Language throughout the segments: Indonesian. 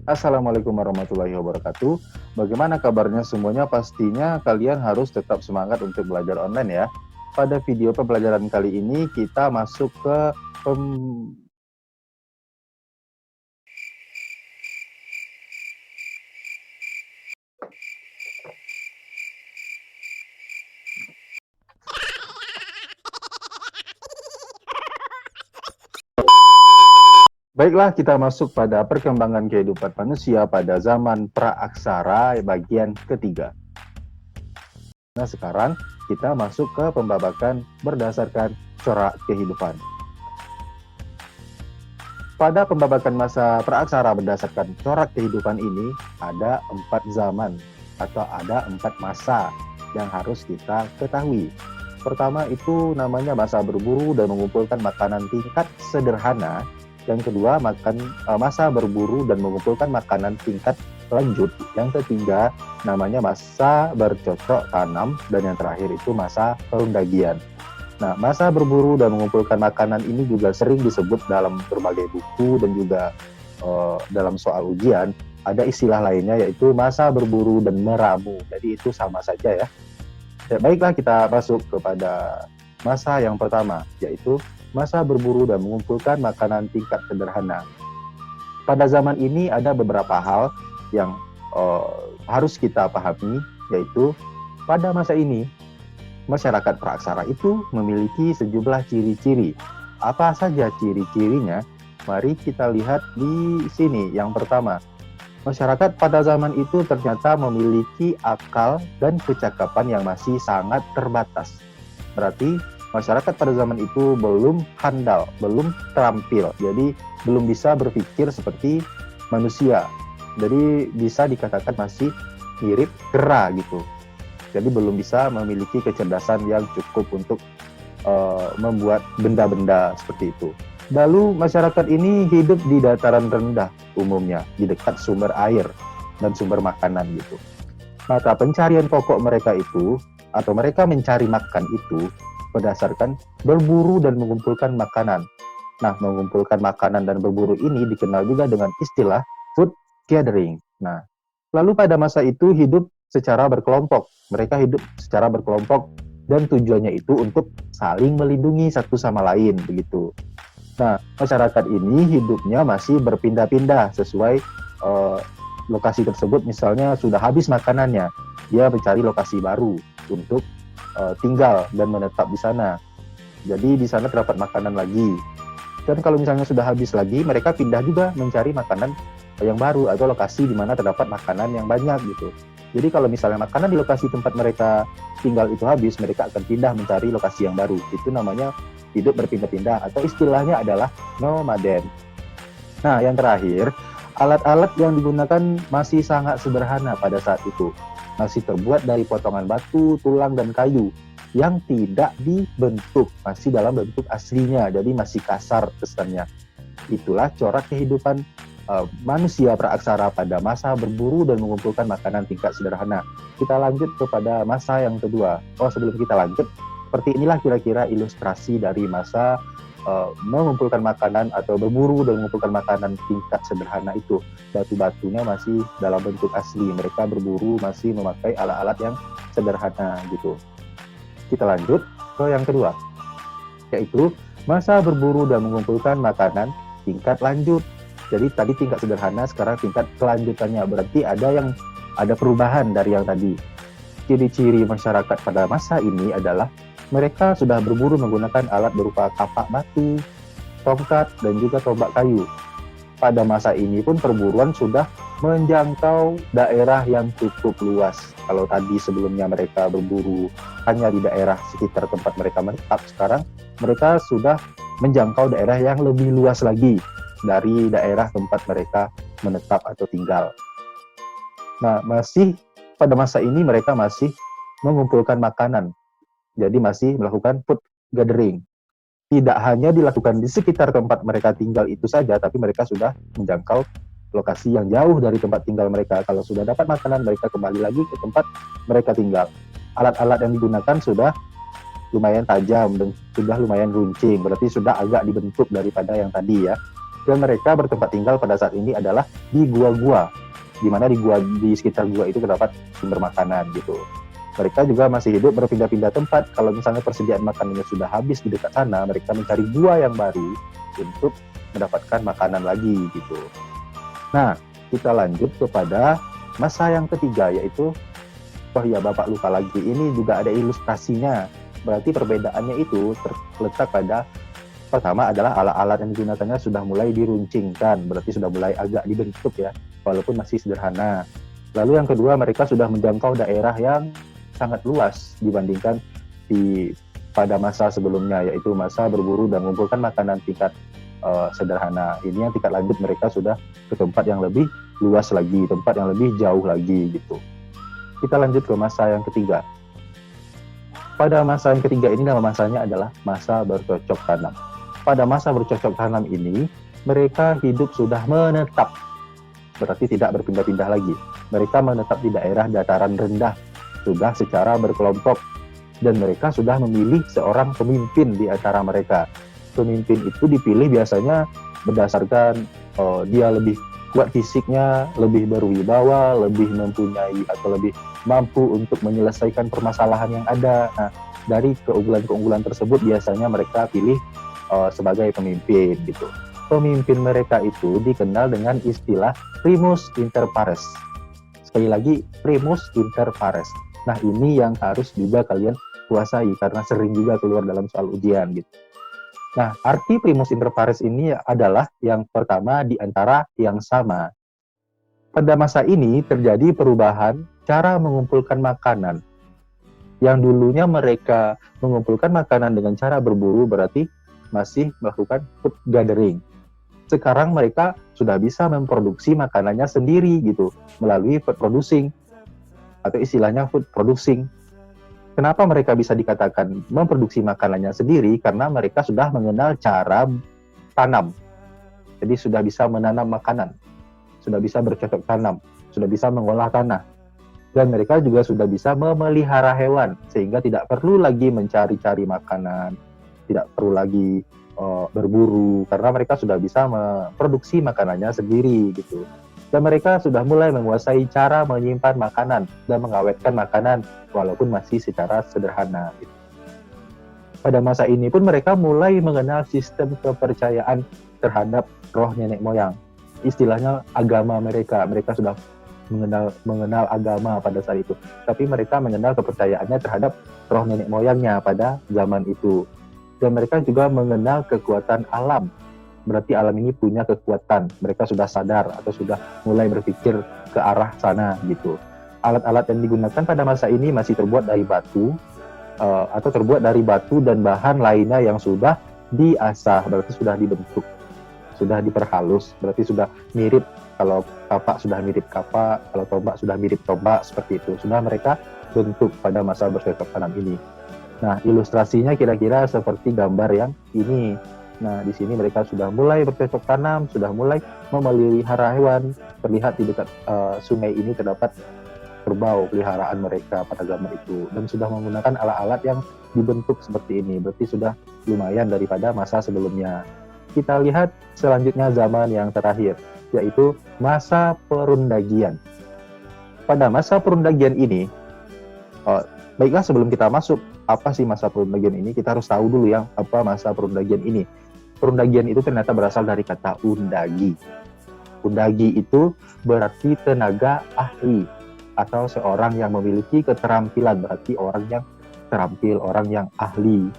Assalamualaikum warahmatullahi wabarakatuh. Bagaimana kabarnya semuanya? Pastinya kalian harus tetap semangat untuk belajar online ya. Pada video pembelajaran kali ini kita masuk ke Baiklah, kita masuk pada perkembangan kehidupan manusia pada zaman praaksara bagian ketiga. Nah, sekarang kita masuk ke pembabakan berdasarkan corak kehidupan. Pada pembabakan masa praaksara berdasarkan corak kehidupan ini, ada 4 zaman atau ada 4 masa yang harus kita ketahui. Pertama itu namanya masa berburu dan mengumpulkan makanan tingkat sederhana. Yang kedua, masa berburu dan mengumpulkan makanan tingkat lanjut. Yang ketiga, namanya masa bercocok tanam. Dan yang terakhir itu masa perundagian. Nah, masa berburu dan mengumpulkan makanan ini juga sering disebut dalam berbagai buku dan juga dalam soal ujian. Ada istilah lainnya yaitu masa berburu dan meramu. Jadi itu sama saja ya. Baiklah, kita masuk kepada masa yang pertama, yaitu masa berburu dan mengumpulkan makanan tingkat sederhana. Pada zaman ini ada beberapa hal yang harus kita pahami, yaitu pada masa ini masyarakat praaksara itu memiliki sejumlah ciri-ciri. Apa saja ciri-cirinya? Mari kita lihat di sini. Yang pertama, masyarakat pada zaman itu ternyata memiliki akal dan kecakapan yang masih sangat terbatas. Berarti masyarakat pada zaman itu belum handal, belum terampil, jadi belum bisa berpikir seperti manusia. Jadi bisa dikatakan masih mirip kera gitu. Jadi belum bisa memiliki kecerdasan yang cukup untuk membuat benda-benda seperti itu. Lalu masyarakat ini hidup di dataran rendah umumnya, di dekat sumber air dan sumber makanan gitu. Maka pencarian pokok mereka itu, atau mereka mencari makan itu, berdasarkan berburu dan mengumpulkan makanan. Nah, mengumpulkan makanan dan berburu ini dikenal juga dengan istilah food gathering. Nah, lalu pada masa itu hidup secara berkelompok. Mereka hidup secara berkelompok dan tujuannya itu untuk saling melindungi satu sama lain begitu. Nah, masyarakat ini hidupnya masih berpindah-pindah sesuai lokasi tersebut. Misalnya sudah habis makanannya, dia mencari lokasi baru untuk tinggal dan menetap di sana. Jadi di sana terdapat makanan lagi. Dan kalau misalnya sudah habis lagi, mereka pindah juga mencari makanan yang baru atau lokasi di mana terdapat makanan yang banyak gitu. Jadi kalau misalnya makanan di lokasi tempat mereka tinggal itu habis, mereka akan pindah mencari lokasi yang baru. Itu namanya hidup berpindah-pindah atau istilahnya adalah nomaden. Nah, yang terakhir, alat-alat yang digunakan masih sangat sederhana pada saat itu. Masih terbuat dari potongan batu, tulang, dan kayu yang tidak dibentuk, masih dalam bentuk aslinya, jadi masih kasar kesannya. Itulah corak kehidupan manusia praaksara pada masa berburu dan mengumpulkan makanan tingkat sederhana. Kita lanjut kepada masa yang kedua. Sebelum kita lanjut, seperti inilah kira-kira ilustrasi dari masa mengumpulkan makanan atau berburu dan mengumpulkan makanan tingkat sederhana itu. Batu-batunya masih dalam bentuk asli. Mereka berburu masih memakai alat-alat yang sederhana gitu. Kita lanjut ke yang kedua, yaitu masa berburu dan mengumpulkan makanan tingkat lanjut. Jadi tadi tingkat sederhana, sekarang tingkat kelanjutannya. Berarti ada perubahan dari yang tadi. Ciri-ciri masyarakat pada masa ini adalah mereka sudah berburu menggunakan alat berupa kapak batu, tongkat, dan juga tombak kayu. Pada masa ini pun perburuan sudah menjangkau daerah yang cukup luas. Kalau tadi sebelumnya mereka berburu hanya di daerah sekitar tempat mereka menetap, sekarang mereka sudah menjangkau daerah yang lebih luas lagi dari daerah tempat mereka menetap atau tinggal. Nah, masih pada masa ini mereka masih mengumpulkan makanan. Jadi masih melakukan food gathering. Tidak hanya dilakukan di sekitar tempat mereka tinggal itu saja, tapi mereka sudah menjangkau lokasi yang jauh dari tempat tinggal mereka. Kalau sudah dapat makanan, mereka kembali lagi ke tempat mereka tinggal. Alat-alat yang digunakan sudah lumayan tajam dan sudah lumayan runcing, berarti sudah agak dibentuk daripada yang tadi ya. Dan mereka bertempat tinggal pada saat ini adalah di gua-gua, di mana di sekitar gua itu terdapat sumber makanan gitu. Mereka juga masih hidup berpindah-pindah tempat. Kalau misalnya persediaan makanannya sudah habis di dekat sana, mereka mencari gua yang baru untuk mendapatkan makanan lagi gitu. Nah, kita lanjut kepada masa yang ketiga, yaitu Bapak lupa lagi, ini juga ada ilustrasinya. Berarti perbedaannya itu terletak pada pertama adalah alat-alat yang digunakannya sudah mulai diruncingkan, berarti sudah mulai agak dibentuk ya, walaupun masih sederhana. Lalu yang kedua, mereka sudah menjangkau daerah yang sangat luas dibandingkan pada masa sebelumnya, yaitu masa berburu dan mengumpulkan makanan tingkat sederhana. Ini yang tingkat lanjut, mereka sudah ke tempat yang lebih luas lagi, tempat yang lebih jauh lagi gitu. Kita lanjut ke masa yang ketiga. Pada masa yang ketiga ini nama masanya adalah masa bercocok tanam. Pada masa bercocok tanam ini, mereka hidup sudah menetap, berarti tidak berpindah-pindah lagi. Mereka menetap di daerah dataran rendah, sudah secara berkelompok, dan mereka sudah memilih seorang pemimpin di antara mereka. Pemimpin itu dipilih biasanya berdasarkan dia lebih kuat fisiknya, lebih berwibawa, lebih mempunyai atau lebih mampu untuk menyelesaikan permasalahan yang ada. Nah, dari keunggulan-keunggulan tersebut biasanya mereka pilih sebagai pemimpin gitu. Pemimpin mereka itu dikenal dengan istilah primus inter pares. Sekali lagi, primus inter pares. Nah, ini yang harus juga kalian kuasai karena sering juga keluar dalam soal ujian gitu. Nah, arti primus inter pares ini adalah yang pertama di antara yang sama. Pada masa ini terjadi perubahan cara mengumpulkan makanan. Yang dulunya mereka mengumpulkan makanan dengan cara berburu, berarti masih melakukan food gathering. Sekarang mereka sudah bisa memproduksi makanannya sendiri gitu, melalui food producing, atau istilahnya food producing. Kenapa mereka bisa dikatakan memproduksi makanannya sendiri? Karena mereka sudah mengenal cara tanam. Jadi sudah bisa menanam makanan, sudah bisa bercocok tanam, sudah bisa mengolah tanah. Dan mereka juga sudah bisa memelihara hewan, sehingga tidak perlu lagi mencari-cari makanan, tidak perlu lagi berburu, karena mereka sudah bisa memproduksi makanannya sendiri gitu. Dan mereka sudah mulai menguasai cara menyimpan makanan dan mengawetkan makanan walaupun masih secara sederhana gitu. Pada masa ini pun mereka mulai mengenal sistem kepercayaan terhadap roh nenek moyang. Istilahnya agama mereka sudah mengenal agama pada saat itu. Tapi mereka mengenal kepercayaannya terhadap roh nenek moyangnya pada zaman itu. Dan mereka juga mengenal kekuatan alam. Berarti alam ini punya kekuatan. Mereka sudah sadar atau sudah mulai berpikir ke arah sana gitu. Alat-alat yang digunakan pada masa ini masih terbuat dari batu atau terbuat dari batu dan bahan lainnya yang sudah diasah, berarti sudah dibentuk, sudah diperhalus, berarti sudah mirip. Kalau kapak sudah mirip kapak, kalau tombak sudah mirip tombak, seperti itu. Sudah mereka bentuk pada masa bercocok tanam ini. Nah, ilustrasinya kira-kira seperti gambar yang ini. Nah, di sini mereka sudah mulai bercocok tanam, sudah mulai memelihara hewan. Terlihat di dekat sungai ini terdapat kerbau peliharaan mereka pada zaman itu. Dan sudah menggunakan alat-alat yang dibentuk seperti ini. Berarti sudah lumayan daripada masa sebelumnya. Kita lihat selanjutnya zaman yang terakhir, yaitu masa perundagian. Pada masa perundagian ini, baiklah sebelum kita masuk, apa sih masa perundagian ini? Kita harus tahu dulu yang apa masa perundagian ini. Perundagian itu ternyata berasal dari kata undagi. Undagi itu berarti tenaga ahli atau seorang yang memiliki keterampilan, berarti orang yang terampil, orang yang ahli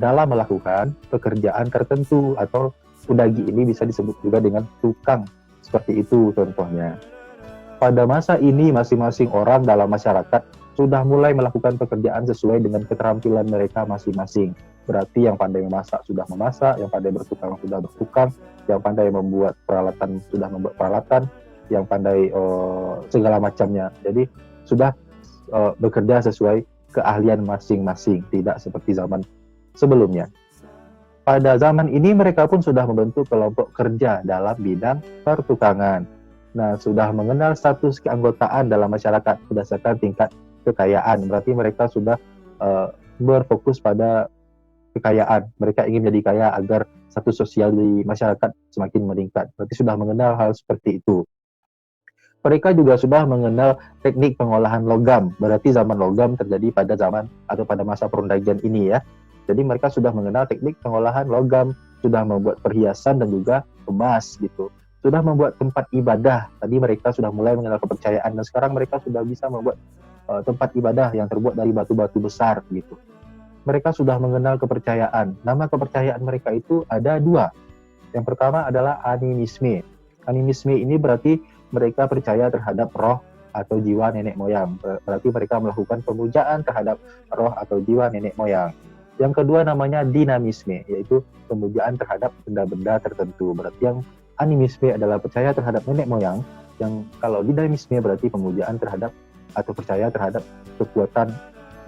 dalam melakukan pekerjaan tertentu. Atau undagi ini bisa disebut juga dengan tukang, seperti itu contohnya. Pada masa ini masing-masing orang dalam masyarakat sudah mulai melakukan pekerjaan sesuai dengan keterampilan mereka masing-masing. Berarti yang pandai memasak sudah memasak, yang pandai bertukang sudah bertukang, yang pandai membuat peralatan sudah membuat peralatan, yang pandai segala macamnya. Jadi sudah bekerja sesuai keahlian masing-masing, tidak seperti zaman sebelumnya. Pada zaman ini mereka pun sudah membentuk kelompok kerja dalam bidang pertukangan. Nah, sudah mengenal status keanggotaan dalam masyarakat berdasarkan tingkat kekayaan. Berarti mereka sudah berfokus pada kekayaan. Mereka ingin menjadi kaya agar status sosial di masyarakat semakin meningkat. Berarti sudah mengenal hal seperti itu. Mereka juga sudah mengenal teknik pengolahan logam. Berarti zaman logam terjadi pada zaman atau pada masa perundagian ini ya. Jadi mereka sudah mengenal teknik pengolahan logam, sudah membuat perhiasan dan juga emas gitu. Sudah membuat tempat ibadah. Tadi mereka sudah mulai mengenal kepercayaan dan sekarang mereka sudah bisa membuat tempat ibadah yang terbuat dari batu-batu besar gitu. Mereka sudah mengenal kepercayaan. Nama kepercayaan mereka itu ada dua. Yang pertama adalah animisme. Animisme ini berarti mereka percaya terhadap roh atau jiwa nenek moyang. Berarti mereka melakukan pemujaan terhadap roh atau jiwa nenek moyang. Yang kedua namanya dinamisme, yaitu pemujaan terhadap benda-benda tertentu. Berarti yang animisme adalah percaya terhadap nenek moyang, yang kalau dinamisme berarti pemujaan terhadap atau percaya terhadap kekuatan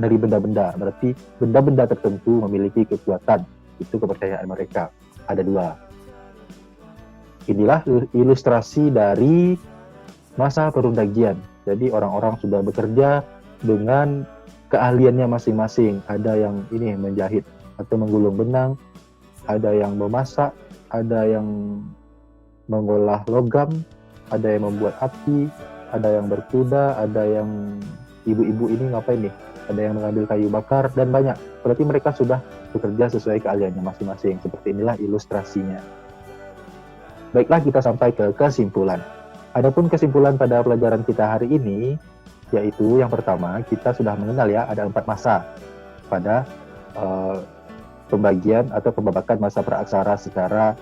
dari benda-benda. Berarti benda-benda tertentu memiliki kekuatan. Itu kepercayaan mereka. Ada dua. Inilah ilustrasi dari masa perundagian. Jadi orang-orang sudah bekerja dengan keahliannya masing-masing. Ada yang ini menjahit atau menggulung benang, ada yang memasak, ada yang mengolah logam, ada yang membuat api, ada yang berkuda, ada yang ibu-ibu ini ngapain nih? Ada yang mengambil kayu bakar dan banyak. Berarti mereka sudah bekerja sesuai keahliannya masing-masing. Seperti inilah ilustrasinya. Baiklah, kita sampai ke kesimpulan. Adapun kesimpulan pada pelajaran kita hari ini, yaitu yang pertama, kita sudah mengenal ya, ada 4 masa pada pembagian atau pembabakan masa praaksara secara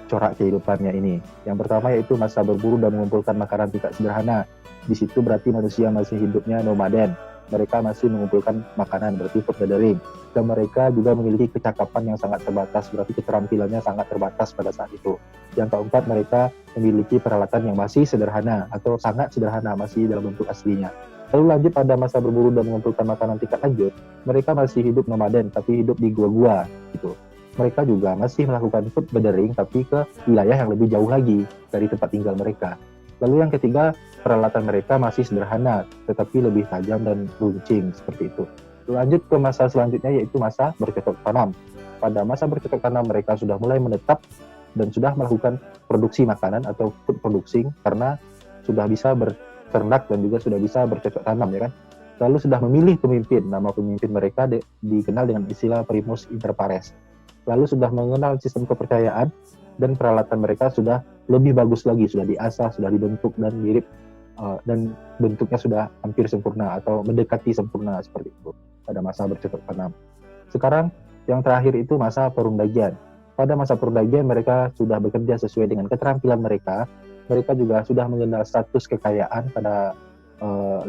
corak kehidupannya ini. Yang pertama yaitu masa berburu dan mengumpulkan makanan tingkat sederhana. Di situ berarti manusia masih hidupnya nomaden. Mereka masih mengumpulkan makanan, berarti food gathering. Dan mereka juga memiliki kecakapan yang sangat terbatas, berarti keterampilannya sangat terbatas pada saat itu. Yang keempat, mereka memiliki peralatan yang masih sederhana atau sangat sederhana, masih dalam bentuk aslinya. Lalu lanjut pada masa berburu dan mengumpulkan makanan tingkat lanjut, mereka masih hidup nomaden tapi hidup di gua-gua gitu. Mereka juga masih melakukan food gathering tapi ke wilayah yang lebih jauh lagi dari tempat tinggal mereka. Lalu yang ketiga, peralatan mereka masih sederhana tetapi lebih tajam dan runcing seperti itu. Lanjut ke masa selanjutnya yaitu masa bercocok tanam. Pada masa bercocok tanam mereka sudah mulai menetap dan sudah melakukan produksi makanan atau food producing karena sudah bisa berternak dan juga sudah bisa bercocok tanam ya kan. Lalu sudah memilih pemimpin, nama pemimpin mereka dikenal dengan istilah primus inter pares. Lalu sudah mengenal sistem kepercayaan dan peralatan mereka sudah lebih bagus lagi, sudah diasah, sudah dibentuk dan mirip dan bentuknya sudah hampir sempurna atau mendekati sempurna seperti itu pada masa bercocok tanam. Sekarang yang terakhir itu masa perundagian. Pada masa perundagian mereka sudah bekerja sesuai dengan keterampilan mereka. Mereka juga sudah mengenal status kekayaan pada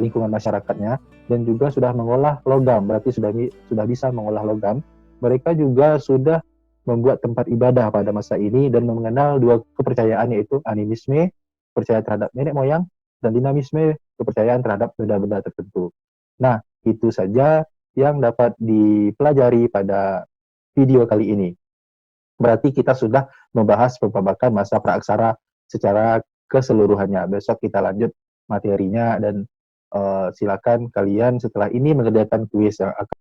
lingkungan masyarakatnya dan juga sudah mengolah logam, berarti sudah bisa mengolah logam. Mereka juga sudah membuat tempat ibadah pada masa ini dan mengenal dua kepercayaan yaitu animisme, percaya terhadap nenek moyang, dan dinamisme, kepercayaan terhadap benda-benda tertentu. Nah, itu saja yang dapat dipelajari pada video kali ini. Berarti kita sudah membahas pembabakan masa praaksara secara keseluruhannya. Besok kita lanjut materinya dan silakan kalian setelah ini mengerjakan kuis yang akan